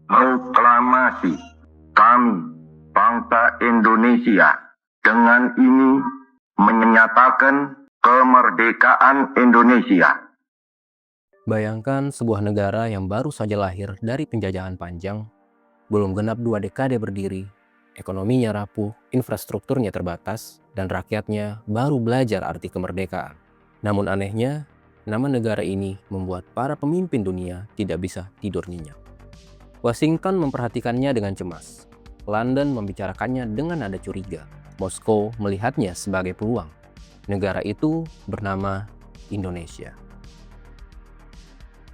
Proklamasi kami, bangsa Indonesia, dengan ini menyatakan kemerdekaan Indonesia. Bayangkan sebuah negara yang baru saja lahir dari penjajahan panjang, belum genap 2 dekade berdiri, ekonominya rapuh, infrastrukturnya terbatas, dan rakyatnya baru belajar arti kemerdekaan. Namun anehnya, nama negara ini membuat para pemimpin dunia tidak bisa tidur nyenyak. Washington memperhatikannya dengan cemas. London membicarakannya dengan nada curiga. Moskow melihatnya sebagai peluang. Negara itu bernama Indonesia.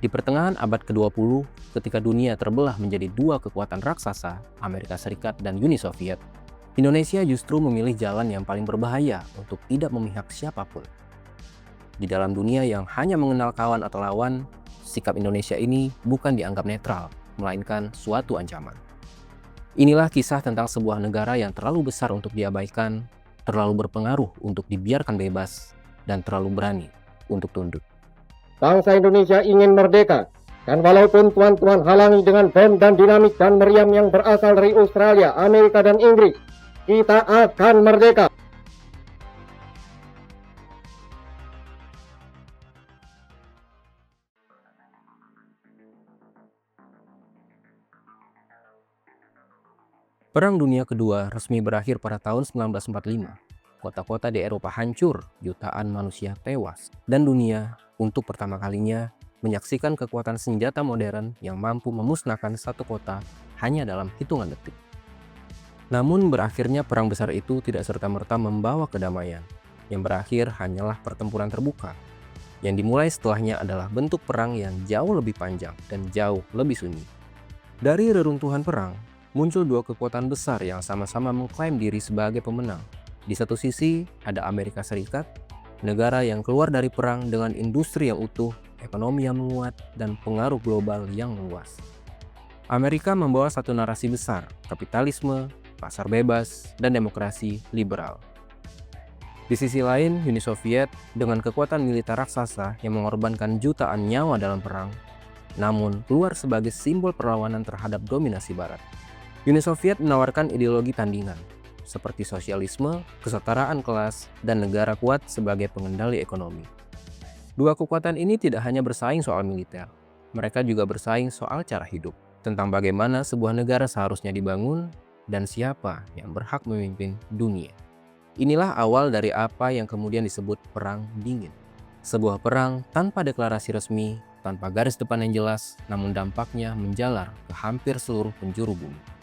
Di pertengahan abad ke-20, ketika dunia terbelah menjadi 2 kekuatan raksasa, Amerika Serikat dan Uni Soviet, Indonesia justru memilih jalan yang paling berbahaya untuk tidak memihak siapapun. Di dalam dunia yang hanya mengenal kawan atau lawan, sikap Indonesia ini bukan dianggap netral, melainkan suatu ancaman. Inilah kisah tentang sebuah negara yang terlalu besar untuk diabaikan, terlalu berpengaruh untuk dibiarkan bebas, dan terlalu berani untuk tunduk. Bangsa Indonesia ingin merdeka, dan walaupun tuan-tuan halangi dengan bom dan dinamit dan meriam yang berasal dari Australia, Amerika, dan Inggris, kita akan merdeka. Perang Dunia Kedua resmi berakhir pada tahun 1945. Kota-kota di Eropa hancur, jutaan manusia tewas, dan dunia untuk pertama kalinya menyaksikan kekuatan senjata modern yang mampu memusnahkan satu kota hanya dalam hitungan detik. Namun berakhirnya perang besar itu tidak serta-merta membawa kedamaian. Yang berakhir hanyalah pertempuran terbuka. Yang dimulai setelahnya adalah bentuk perang yang jauh lebih panjang dan jauh lebih sunyi. Dari reruntuhan perang, muncul 2 kekuatan besar yang sama-sama mengklaim diri sebagai pemenang. Di satu sisi ada Amerika Serikat, negara yang keluar dari perang dengan industri yang utuh, ekonomi yang menguat, dan pengaruh global yang luas. Amerika membawa satu narasi besar, kapitalisme, pasar bebas, dan demokrasi liberal. Di sisi lain, Uni Soviet dengan kekuatan militer raksasa yang mengorbankan jutaan nyawa dalam perang, namun keluar sebagai simbol perlawanan terhadap dominasi Barat. Uni Soviet menawarkan ideologi tandingan, seperti sosialisme, kesetaraan kelas, dan negara kuat sebagai pengendali ekonomi. 2 kekuatan ini tidak hanya bersaing soal militer, mereka juga bersaing soal cara hidup, tentang bagaimana sebuah negara seharusnya dibangun, dan siapa yang berhak memimpin dunia. Inilah awal dari apa yang kemudian disebut Perang Dingin. Sebuah perang tanpa deklarasi resmi, tanpa garis depan yang jelas, namun dampaknya menjalar ke hampir seluruh penjuru bumi.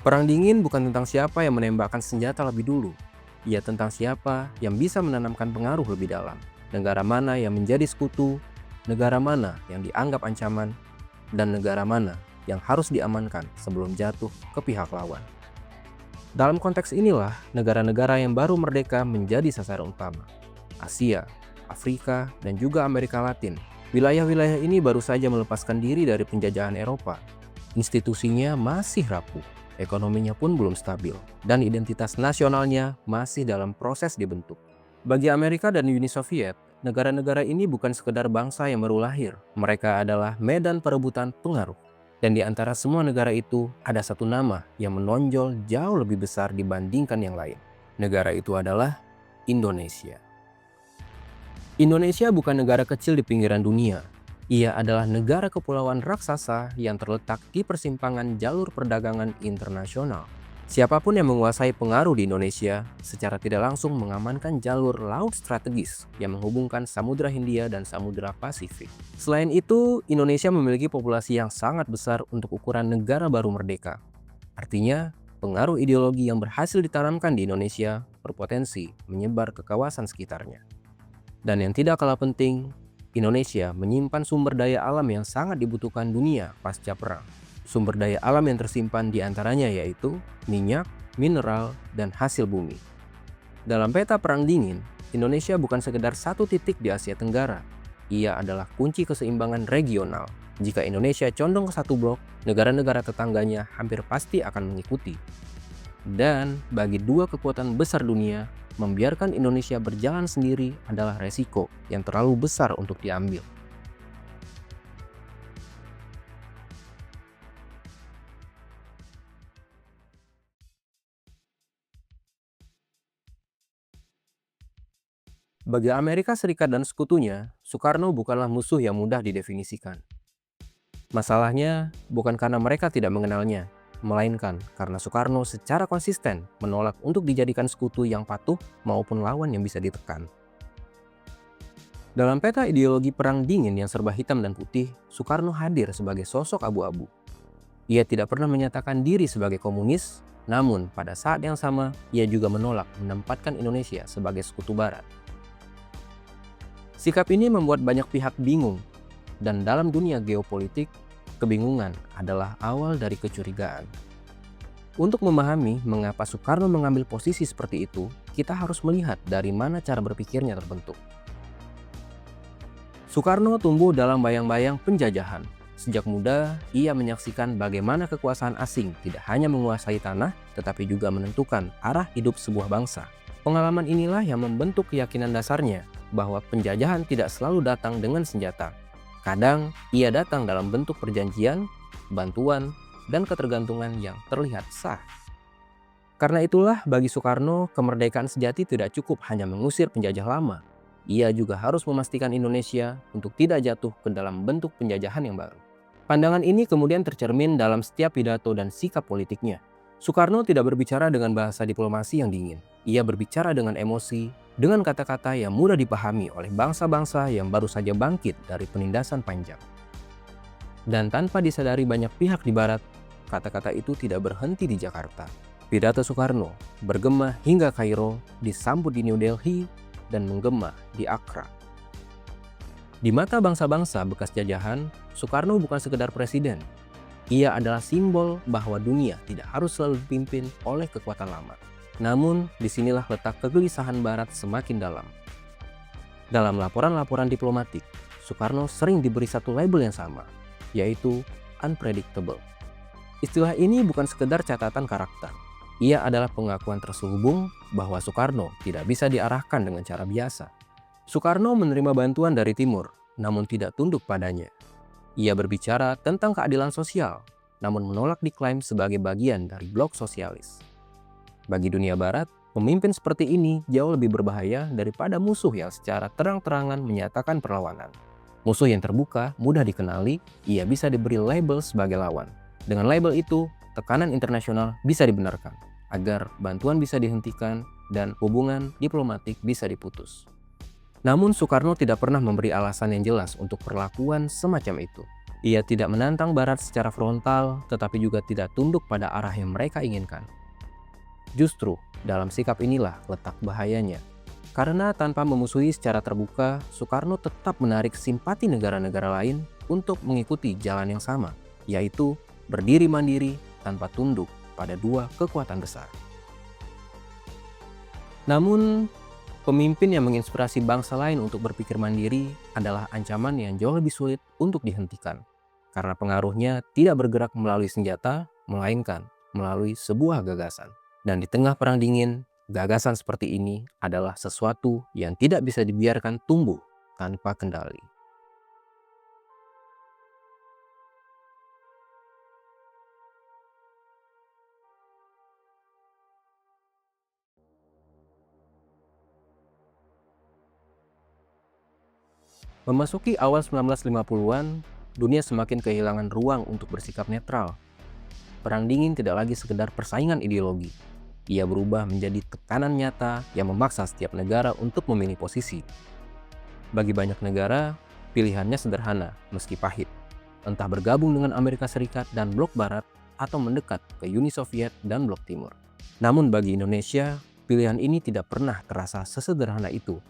Perang Dingin bukan tentang siapa yang menembakkan senjata lebih dulu. Ia tentang siapa yang bisa menanamkan pengaruh lebih dalam. Negara mana yang menjadi sekutu, negara mana yang dianggap ancaman, dan negara mana yang harus diamankan sebelum jatuh ke pihak lawan. Dalam konteks inilah, negara-negara yang baru merdeka menjadi sasaran utama. Asia, Afrika, dan juga Amerika Latin. Wilayah-wilayah ini baru saja melepaskan diri dari penjajahan Eropa. Institusinya masih rapuh. Ekonominya pun belum stabil, dan identitas nasionalnya masih dalam proses dibentuk. Bagi Amerika dan Uni Soviet, negara-negara ini bukan sekedar bangsa yang baru lahir. Mereka adalah medan perebutan pengaruh. Dan di antara semua negara itu, ada satu nama yang menonjol jauh lebih besar dibandingkan yang lain. Negara itu adalah Indonesia. Indonesia bukan negara kecil di pinggiran dunia. Ia adalah negara kepulauan raksasa yang terletak di persimpangan jalur perdagangan internasional. Siapapun yang menguasai pengaruh di Indonesia secara tidak langsung mengamankan jalur laut strategis yang menghubungkan Samudra Hindia dan Samudra Pasifik. Selain itu, Indonesia memiliki populasi yang sangat besar untuk ukuran negara baru merdeka. Artinya, pengaruh ideologi yang berhasil ditanamkan di Indonesia berpotensi menyebar ke kawasan sekitarnya. Dan yang tidak kalah penting, Indonesia menyimpan sumber daya alam yang sangat dibutuhkan dunia pasca perang. Sumber daya alam yang tersimpan diantaranya yaitu minyak, mineral, dan hasil bumi. Dalam peta Perang Dingin, Indonesia bukan sekedar satu titik di Asia Tenggara. Ia adalah kunci keseimbangan regional. Jika Indonesia condong ke satu blok, negara-negara tetangganya hampir pasti akan mengikuti. Dan bagi 2 kekuatan besar dunia, membiarkan Indonesia berjalan sendiri adalah resiko yang terlalu besar untuk diambil. Bagi Amerika Serikat dan sekutunya, Soekarno bukanlah musuh yang mudah didefinisikan. Masalahnya bukan karena mereka tidak mengenalnya, melainkan karena Soekarno secara konsisten menolak untuk dijadikan sekutu yang patuh maupun lawan yang bisa ditekan. Dalam peta ideologi perang dingin yang serba hitam dan putih, Soekarno hadir sebagai sosok abu-abu. Ia tidak pernah menyatakan diri sebagai komunis, namun pada saat yang sama ia juga menolak menempatkan Indonesia sebagai sekutu barat. Sikap ini membuat banyak pihak bingung, dan dalam dunia geopolitik, kebingungan adalah awal dari kecurigaan. Untuk memahami mengapa Soekarno mengambil posisi seperti itu, kita harus melihat dari mana cara berpikirnya terbentuk. Soekarno tumbuh dalam bayang-bayang penjajahan. Sejak muda, ia menyaksikan bagaimana kekuasaan asing tidak hanya menguasai tanah, tetapi juga menentukan arah hidup sebuah bangsa. Pengalaman inilah yang membentuk keyakinan dasarnya bahwa penjajahan tidak selalu datang dengan senjata. Kadang, ia datang dalam bentuk perjanjian, bantuan, dan ketergantungan yang terlihat sah. Karena itulah, bagi Soekarno, kemerdekaan sejati tidak cukup hanya mengusir penjajah lama. Ia juga harus memastikan Indonesia untuk tidak jatuh ke dalam bentuk penjajahan yang baru. Pandangan ini kemudian tercermin dalam setiap pidato dan sikap politiknya. Soekarno tidak berbicara dengan bahasa diplomasi yang dingin. Ia berbicara dengan emosi, dengan kata-kata yang mudah dipahami oleh bangsa-bangsa yang baru saja bangkit dari penindasan panjang. Dan tanpa disadari banyak pihak di Barat, kata-kata itu tidak berhenti di Jakarta. Pidato Soekarno bergema hingga Kairo, disambut di New Delhi, dan menggema di Accra. Di mata bangsa-bangsa bekas jajahan, Soekarno bukan sekedar presiden. Ia adalah simbol bahwa dunia tidak harus selalu dipimpin oleh kekuatan lama. Namun, disinilah letak kegelisahan Barat semakin dalam. Dalam laporan-laporan diplomatik, Soekarno sering diberi satu label yang sama, yaitu unpredictable. Istilah ini bukan sekedar catatan karakter. Ia adalah pengakuan terselubung bahwa Soekarno tidak bisa diarahkan dengan cara biasa. Soekarno menerima bantuan dari Timur, namun tidak tunduk padanya. Ia berbicara tentang keadilan sosial, namun menolak diklaim sebagai bagian dari blok sosialis. Bagi dunia Barat, pemimpin seperti ini jauh lebih berbahaya daripada musuh yang secara terang-terangan menyatakan perlawanan. Musuh yang terbuka, mudah dikenali, ia bisa diberi label sebagai lawan. Dengan label itu, tekanan internasional bisa dibenarkan, agar bantuan bisa dihentikan dan hubungan diplomatik bisa diputus. Namun Soekarno tidak pernah memberi alasan yang jelas untuk perlakuan semacam itu. Ia tidak menantang Barat secara frontal, tetapi juga tidak tunduk pada arah yang mereka inginkan. Justru, dalam sikap inilah letak bahayanya. Karena tanpa memusuhi secara terbuka, Soekarno tetap menarik simpati negara-negara lain untuk mengikuti jalan yang sama, yaitu berdiri mandiri tanpa tunduk pada dua kekuatan besar. Namun, pemimpin yang menginspirasi bangsa lain untuk berpikir mandiri adalah ancaman yang jauh lebih sulit untuk dihentikan. Karena pengaruhnya tidak bergerak melalui senjata, melainkan melalui sebuah gagasan. Dan di tengah perang dingin, gagasan seperti ini adalah sesuatu yang tidak bisa dibiarkan tumbuh tanpa kendali. Memasuki awal 1950-an, dunia semakin kehilangan ruang untuk bersikap netral. Perang dingin tidak lagi sekedar persaingan ideologi. Ia berubah menjadi tekanan nyata yang memaksa setiap negara untuk memilih posisi. Bagi banyak negara, pilihannya sederhana meski pahit. Entah bergabung dengan Amerika Serikat dan Blok Barat atau mendekat ke Uni Soviet dan Blok Timur. Namun bagi Indonesia, pilihan ini tidak pernah terasa sesederhana itu.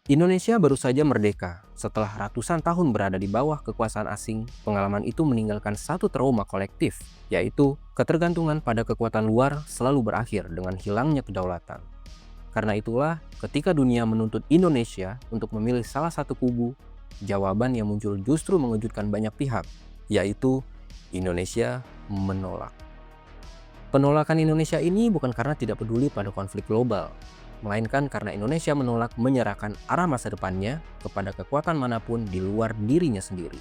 Indonesia baru saja merdeka. Setelah ratusan tahun berada di bawah kekuasaan asing, pengalaman itu meninggalkan satu trauma kolektif, yaitu ketergantungan pada kekuatan luar selalu berakhir dengan hilangnya kedaulatan. Karena itulah, ketika dunia menuntut Indonesia untuk memilih salah satu kubu, jawaban yang muncul justru mengejutkan banyak pihak, yaitu Indonesia menolak. Penolakan Indonesia ini bukan karena tidak peduli pada konflik global, melainkan karena Indonesia menolak menyerahkan arah masa depannya kepada kekuatan manapun di luar dirinya sendiri.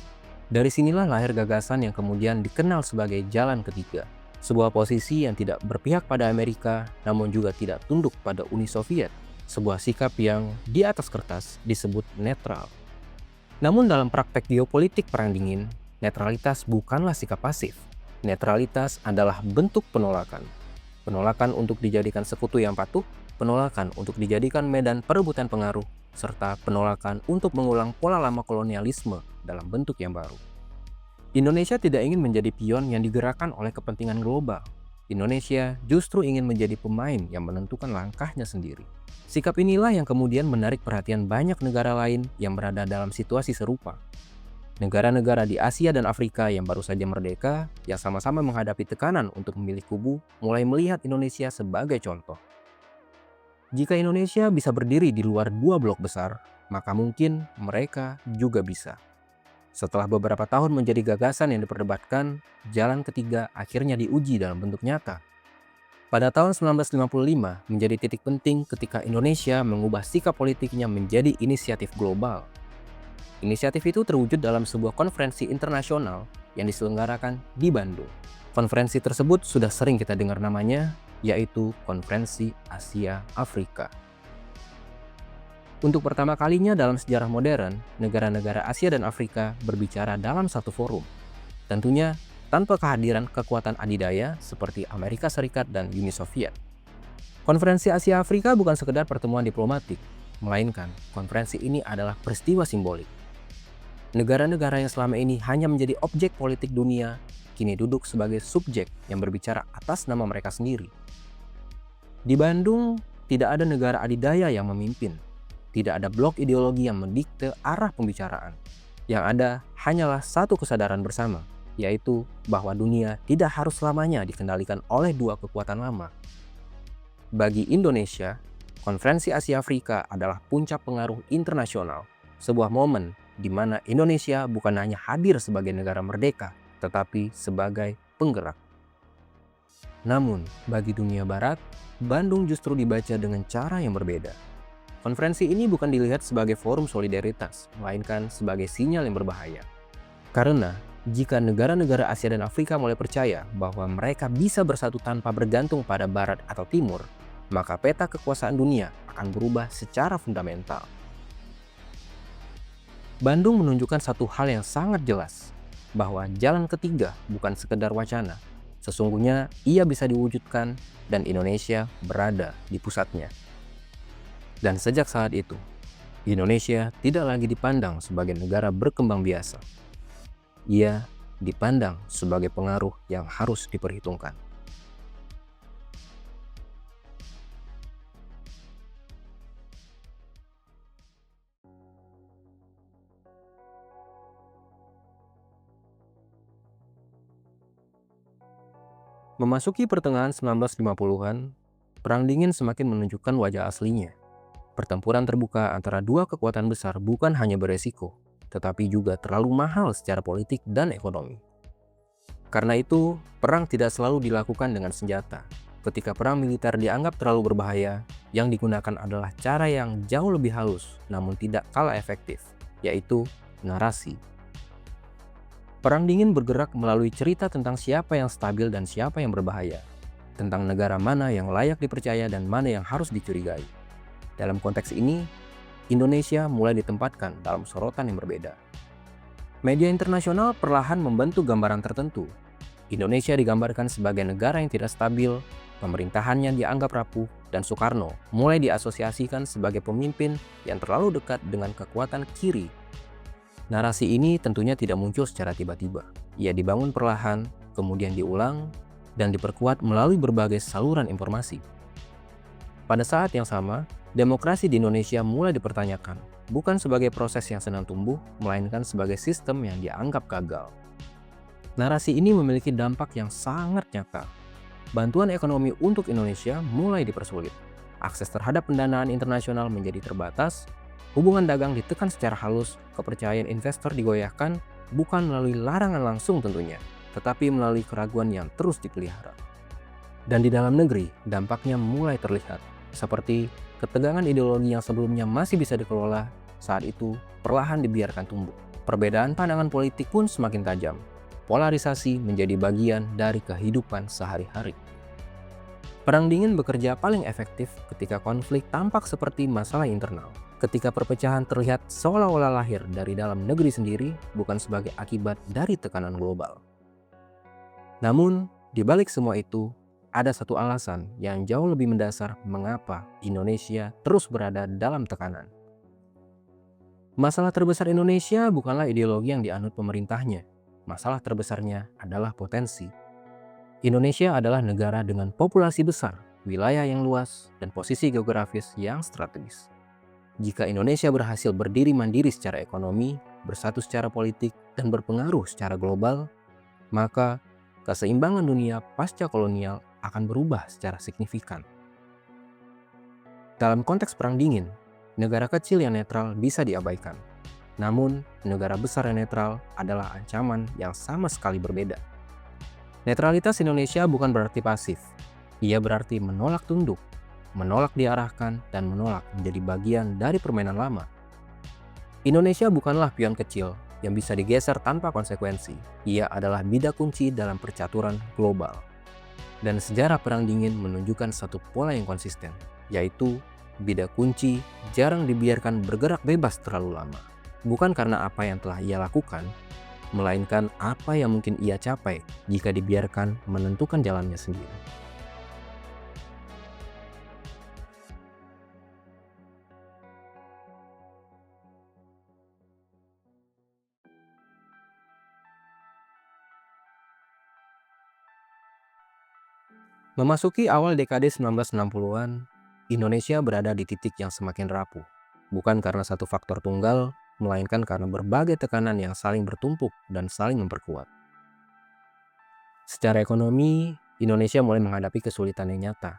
Dari sinilah lahir gagasan yang kemudian dikenal sebagai Jalan Ketiga, sebuah posisi yang tidak berpihak pada Amerika namun juga tidak tunduk pada Uni Soviet. sebuah sikap yang di atas kertas disebut netral. Namun dalam praktek geopolitik perang dingin, netralitas bukanlah sikap pasif. Netralitas adalah bentuk penolakan. Penolakan untuk dijadikan sekutu yang patuh, penolakan untuk dijadikan medan perebutan pengaruh, serta penolakan untuk mengulang pola lama kolonialisme dalam bentuk yang baru. Indonesia tidak ingin menjadi pion yang digerakkan oleh kepentingan global. Indonesia justru ingin menjadi pemain yang menentukan langkahnya sendiri. Sikap inilah yang kemudian menarik perhatian banyak negara lain yang berada dalam situasi serupa. Negara-negara di Asia dan Afrika yang baru saja merdeka, yang sama-sama menghadapi tekanan untuk memilih kubu, mulai melihat Indonesia sebagai contoh. Jika Indonesia bisa berdiri di luar dua blok besar, maka mungkin mereka juga bisa. Setelah beberapa tahun menjadi gagasan yang diperdebatkan, jalan ketiga akhirnya diuji dalam bentuk nyata. Pada tahun 1955 menjadi titik penting ketika Indonesia mengubah sikap politiknya menjadi inisiatif global. Inisiatif itu terwujud dalam sebuah konferensi internasional yang diselenggarakan di Bandung. Konferensi tersebut sudah sering kita dengar namanya, yaitu Konferensi Asia Afrika. Untuk pertama kalinya dalam sejarah modern, negara-negara Asia dan Afrika berbicara dalam satu forum. Tentunya tanpa kehadiran kekuatan adidaya seperti Amerika Serikat dan Uni Soviet. Konferensi Asia Afrika bukan sekedar pertemuan diplomatik, melainkan konferensi ini adalah peristiwa simbolik. Negara-negara yang selama ini hanya menjadi objek politik dunia, kini duduk sebagai subjek yang berbicara atas nama mereka sendiri. Di Bandung, tidak ada negara adidaya yang memimpin. Tidak ada blok ideologi yang mendikte arah pembicaraan. Yang ada hanyalah satu kesadaran bersama, yaitu bahwa dunia tidak harus selamanya dikendalikan oleh dua kekuatan lama. Bagi Indonesia, Konferensi Asia Afrika adalah puncak pengaruh internasional, sebuah momen di mana Indonesia bukan hanya hadir sebagai negara merdeka, tetapi sebagai penggerak. Namun, bagi dunia barat, Bandung justru dibaca dengan cara yang berbeda. Konferensi ini bukan dilihat sebagai forum solidaritas, melainkan sebagai sinyal yang berbahaya. Karena jika negara-negara Asia dan Afrika mulai percaya bahwa mereka bisa bersatu tanpa bergantung pada Barat atau Timur, maka peta kekuasaan dunia akan berubah secara fundamental. Bandung menunjukkan satu hal yang sangat jelas, bahwa jalan ketiga bukan sekedar wacana. Sesungguhnya ia bisa diwujudkan dan Indonesia berada di pusatnya. Dan sejak saat itu, Indonesia tidak lagi dipandang sebagai negara berkembang biasa. Ia dipandang sebagai pengaruh yang harus diperhitungkan. Memasuki pertengahan 1950-an, Perang Dingin semakin menunjukkan wajah aslinya. Pertempuran terbuka antara dua kekuatan besar bukan hanya beresiko, tetapi juga terlalu mahal secara politik dan ekonomi. Karena itu, perang tidak selalu dilakukan dengan senjata. Ketika perang militer dianggap terlalu berbahaya, yang digunakan adalah cara yang jauh lebih halus namun tidak kalah efektif, yaitu narasi. Perang Dingin bergerak melalui cerita tentang siapa yang stabil dan siapa yang berbahaya, tentang negara mana yang layak dipercaya dan mana yang harus dicurigai. Dalam konteks ini, Indonesia mulai ditempatkan dalam sorotan yang berbeda. Media internasional perlahan membentuk gambaran tertentu. Indonesia digambarkan sebagai negara yang tidak stabil, pemerintahannya dianggap rapuh, dan Soekarno mulai diasosiasikan sebagai pemimpin yang terlalu dekat dengan kekuatan kiri. Narasi ini tentunya tidak muncul secara tiba-tiba. Ia dibangun perlahan, kemudian diulang, dan diperkuat melalui berbagai saluran informasi. Pada saat yang sama, demokrasi di Indonesia mulai dipertanyakan, bukan sebagai proses yang senang tumbuh, melainkan sebagai sistem yang dianggap gagal. Narasi ini memiliki dampak yang sangat nyata. Bantuan ekonomi untuk Indonesia mulai dipersulit. Akses terhadap pendanaan internasional menjadi terbatas, hubungan dagang ditekan secara halus, kepercayaan investor digoyahkan, bukan melalui larangan langsung tentunya, tetapi melalui keraguan yang terus dipelihara. Dan di dalam negeri, dampaknya mulai terlihat, seperti ketegangan ideologi yang sebelumnya masih bisa dikelola, saat itu perlahan dibiarkan tumbuh. Perbedaan pandangan politik pun semakin tajam. Polarisasi menjadi bagian dari kehidupan sehari-hari. Perang dingin bekerja paling efektif ketika konflik tampak seperti masalah internal. Ketika perpecahan terlihat seolah-olah lahir dari dalam negeri sendiri, bukan sebagai akibat dari tekanan global. Namun, di balik semua itu, ada satu alasan yang jauh lebih mendasar mengapa Indonesia terus berada dalam tekanan. Masalah terbesar Indonesia bukanlah ideologi yang dianut pemerintahnya. Masalah terbesarnya adalah potensi. Indonesia adalah negara dengan populasi besar, wilayah yang luas, dan posisi geografis yang strategis. Jika Indonesia berhasil berdiri mandiri secara ekonomi, bersatu secara politik, dan berpengaruh secara global, maka keseimbangan dunia pasca kolonial akan berubah secara signifikan. Dalam konteks perang dingin, negara kecil yang netral bisa diabaikan. Namun, negara besar yang netral adalah ancaman yang sama sekali berbeda. Netralitas Indonesia bukan berarti pasif. Ia berarti menolak tunduk, menolak diarahkan, dan menolak menjadi bagian dari permainan lama. Indonesia bukanlah pion kecil yang bisa digeser tanpa konsekuensi. Ia adalah bidak kunci dalam percaturan global. Dan sejarah perang dingin menunjukkan satu pola yang konsisten, yaitu bidak kunci jarang dibiarkan bergerak bebas terlalu lama. Bukan karena apa yang telah ia lakukan, melainkan apa yang mungkin ia capai jika dibiarkan menentukan jalannya sendiri. Memasuki awal dekade 1960-an, Indonesia berada di titik yang semakin rapuh, bukan karena satu faktor tunggal, melainkan karena berbagai tekanan yang saling bertumpuk dan saling memperkuat. Secara ekonomi, Indonesia mulai menghadapi kesulitan yang nyata.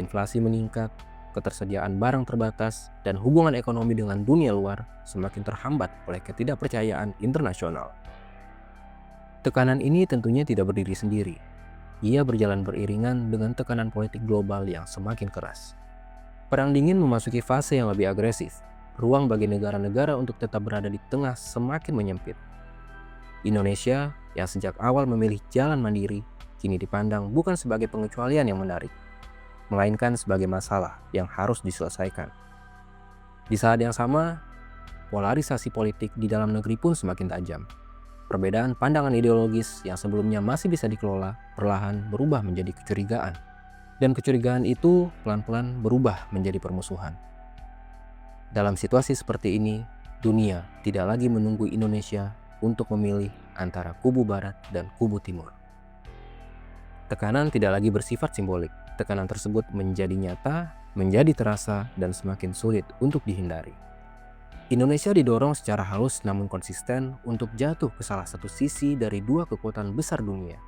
Inflasi meningkat, ketersediaan barang terbatas, dan hubungan ekonomi dengan dunia luar semakin terhambat oleh ketidakpercayaan internasional. Tekanan ini tentunya tidak berdiri sendiri. Ia berjalan beriringan dengan tekanan politik global yang semakin keras. Perang dingin memasuki fase yang lebih agresif. Ruang bagi negara-negara untuk tetap berada di tengah semakin menyempit. Indonesia yang sejak awal memilih jalan mandiri, kini dipandang bukan sebagai pengecualian yang menarik, melainkan sebagai masalah yang harus diselesaikan. Di saat yang sama, polarisasi politik di dalam negeri pun semakin tajam. Perbedaan pandangan ideologis yang sebelumnya masih bisa dikelola, perlahan berubah menjadi kecurigaan. Dan kecurigaan itu pelan-pelan berubah menjadi permusuhan. Dalam situasi seperti ini, dunia tidak lagi menunggu Indonesia untuk memilih antara kubu barat dan kubu timur. Tekanan tidak lagi bersifat simbolik. Tekanan tersebut menjadi nyata, menjadi terasa, dan semakin sulit untuk dihindari. Indonesia didorong secara halus namun konsisten untuk jatuh ke salah satu sisi dari dua kekuatan besar dunia.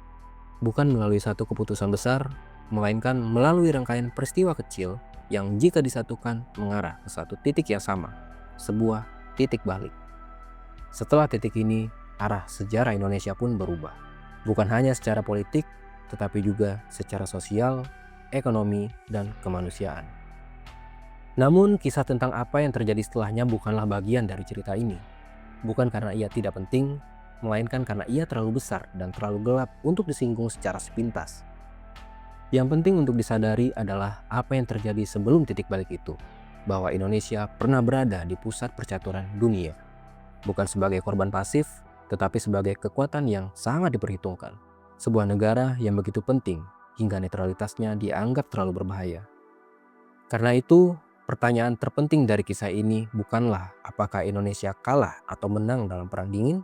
Bukan melalui satu keputusan besar, melainkan melalui rangkaian peristiwa kecil yang jika disatukan mengarah ke satu titik yang sama, sebuah titik balik. Setelah titik ini, arah sejarah Indonesia pun berubah. Bukan hanya secara politik, tetapi juga secara sosial, ekonomi, dan kemanusiaan. Namun, kisah tentang apa yang terjadi setelahnya bukanlah bagian dari cerita ini. Bukan karena ia tidak penting, melainkan karena ia terlalu besar dan terlalu gelap untuk disinggung secara sepintas. Yang penting untuk disadari adalah apa yang terjadi sebelum titik balik itu, bahwa Indonesia pernah berada di pusat percaturan dunia, bukan sebagai korban pasif, tetapi sebagai kekuatan yang sangat diperhitungkan, sebuah negara yang begitu penting hingga netralitasnya dianggap terlalu berbahaya. Karena itu, pertanyaan terpenting dari kisah ini bukanlah apakah Indonesia kalah atau menang dalam perang dingin.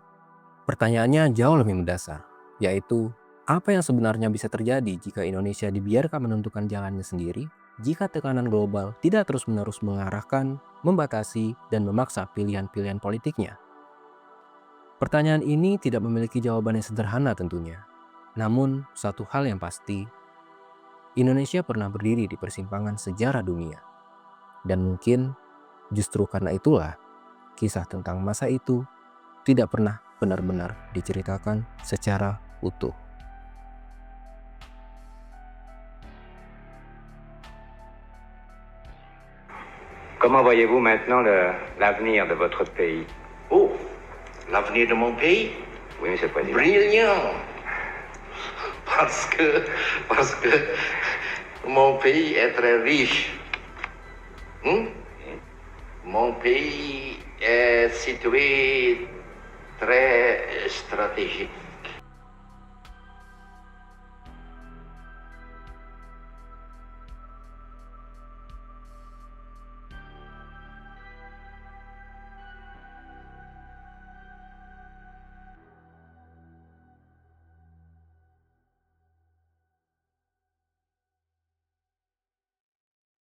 Pertanyaannya jauh lebih mendasar, yaitu apa yang sebenarnya bisa terjadi jika Indonesia dibiarkan menentukan jalannya sendiri, jika tekanan global tidak terus-menerus mengarahkan, membatasi, dan memaksa pilihan-pilihan politiknya? Pertanyaan ini tidak memiliki jawaban yang sederhana tentunya. Namun, satu hal yang pasti, Indonesia pernah berdiri di persimpangan sejarah dunia. Dan mungkin justru karena itulah, kisah tentang masa itu tidak pernah benar-benar diceritakan secara utuh. Comment voyez-vous maintenant l'avenir de votre pays? Oh, l'avenir de mon pays? Oui, Monsieur le Président. Brillant. Parce que Mon pays est très riche. Mon pays est situé très stratégique.